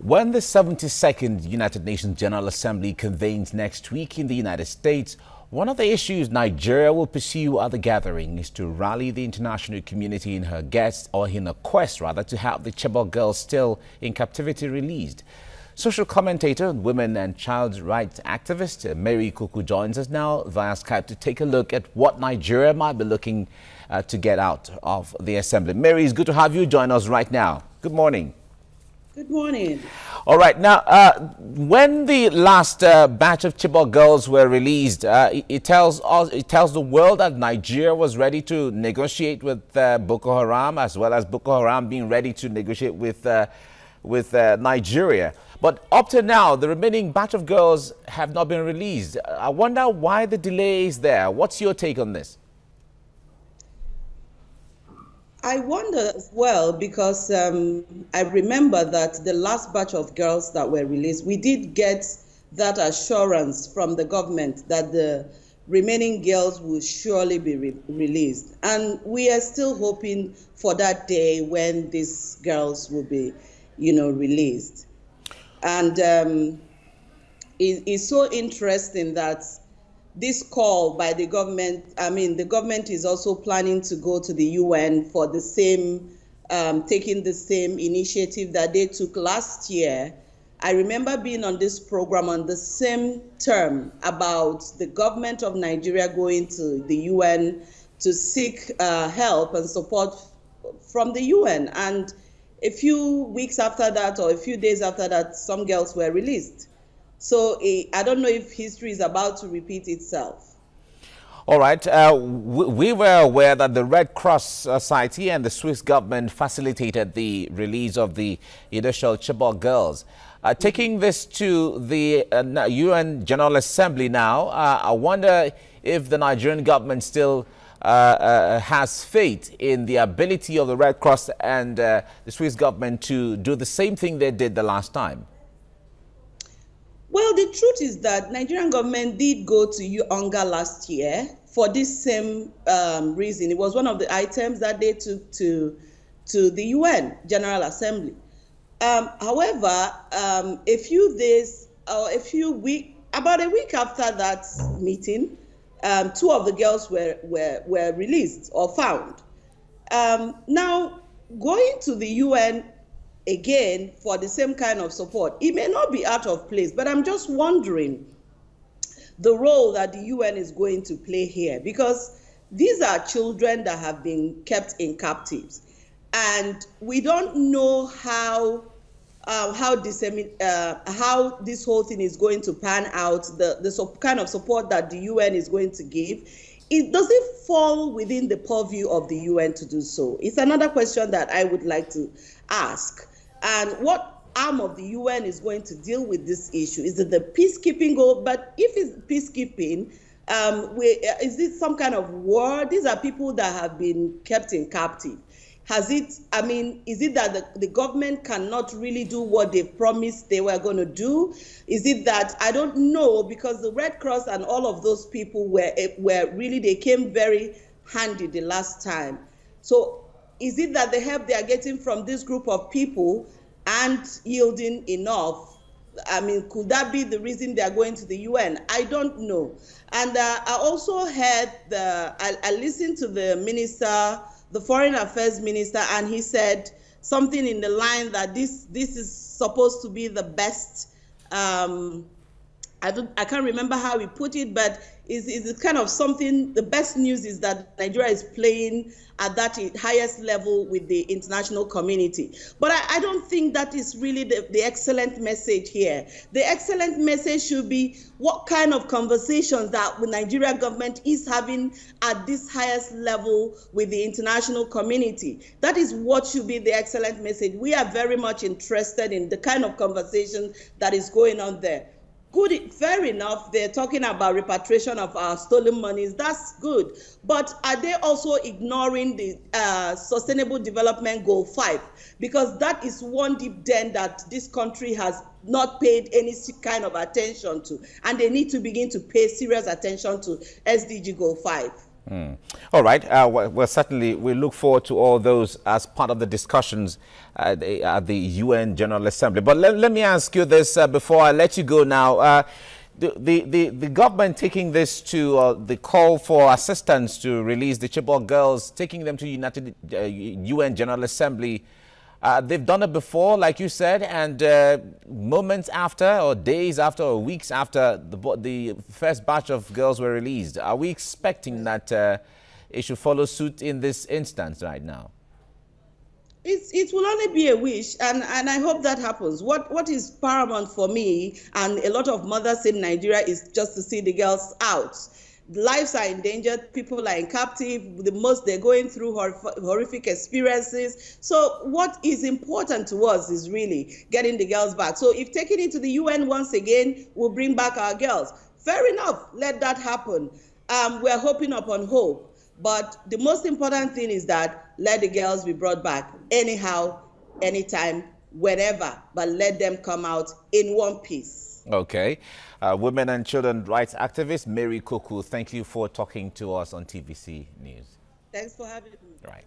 When the 72nd United Nations General Assembly convenes next week in the United States, one of the issues Nigeria will pursue at the gathering is to rally the international community in her quest to have the Chibok Girls still in captivity released. Social commentator, women and child rights activist Mary Ikoku joins us now via Skype to take a look at what Nigeria might be looking to get out of the assembly. Mary, it's good to have you join us right now. Good morning. Good morning. All right. Now, when the last batch of Chibok girls were released, it tells the world that Nigeria was ready to negotiate with Boko Haram, as well as Boko Haram being ready to negotiate with Nigeria. But up to now, the remaining batch of girls have not been released. I wonder why the delay is there. What's your take on this? I wonder as well because I remember that the last batch of girls that were released, we did get that assurance from the government that the remaining girls will surely be released. And we are still hoping for that day when these girls will be, released. And it's so interesting that this call by the government, the government is also planning to go to the UN for the same, taking the same initiative that they took last year. I remember being on this program on the same term about the government of Nigeria going to the UN to seek help and support from the UN. And a few weeks after that, or a few days after that, some girls were released. So I don't know if history is about to repeat itself. All right. We were aware that the Red Cross Society and the Swiss government facilitated the release of the initial Chibok girls. Taking this to the UN General Assembly now, I wonder if the Nigerian government still has faith in the ability of the Red Cross and the Swiss government to do the same thing they did the last time. Well, the truth is that Nigerian government did go to UNGA last year for this same reason. It was one of the items that they took to the UN General Assembly. However, a few days or about a week after that meeting, two of the girls were released or found. Now, going to the UN again for the same kind of support, it may not be out of place, but I'm just wondering the role that the UN is going to play here, because these are children that have been kept in captives, and we don't know how this whole thing is going to pan out, the kind of support that the UN is going to give. It doesn't fall within the purview of the UN to do so. It's another question that I would like to ask. And what arm of the UN is going to deal with this issue? Is it the peacekeeping goal? But if it's peacekeeping, is it some kind of war? These are people that have been kept in captive. Is it that the government cannot really do what they promised they were going to do? Is it that, I don't know, because the Red Cross and all of those people were really, they came very handy the last time. So is it that the help they are getting from this group of people aren't yielding enough? Could that be the reason they are going to the UN? I don't know. And I also heard I listened to the minister, the foreign affairs minister, and he said something in the line that this is supposed to be the best. I can't remember how he put it, but is kind of something. The best news is that Nigeria is playing at that highest level with the international community. But I don't think that is really the excellent message here. The excellent message should be what kind of conversations that the Nigeria government is having at this highest level with the international community. That is what should be the excellent message. We are very much interested in the kind of conversation that is going on there. Good, fair enough, they're talking about repatriation of our stolen monies. That's good. But are they also ignoring the Sustainable Development Goal 5? Because that is one deep dent that this country has not paid any kind of attention to. And they need to begin to pay serious attention to SDG Goal 5. All right. Well, certainly we look forward to all those as part of the discussions at the UN General Assembly. But let me ask you this before I let you go now. The government taking this to the call for assistance to release the Chibok girls, taking them to UN General Assembly. They've done it before, like you said, and moments after, or days after, or weeks after the first batch of girls were released. Are we expecting that it should follow suit in this instance right now? It will only be a wish, and I hope that happens. What is paramount for me and a lot of mothers in Nigeria is just to see the girls out. Lives are endangered, people are in captive, the most they're going through horrific experiences. So what is important to us is really getting the girls back. So if taking it to the UN once again will bring back our girls, fair enough, let that happen. We're hoping upon hope. But the most important thing is that let the girls be brought back anyhow, anytime, whenever, but let them come out in one piece. Okay. Women and children rights activist Mary Ikoku, thank you for talking to us on TVC News. Thanks for having me. Right.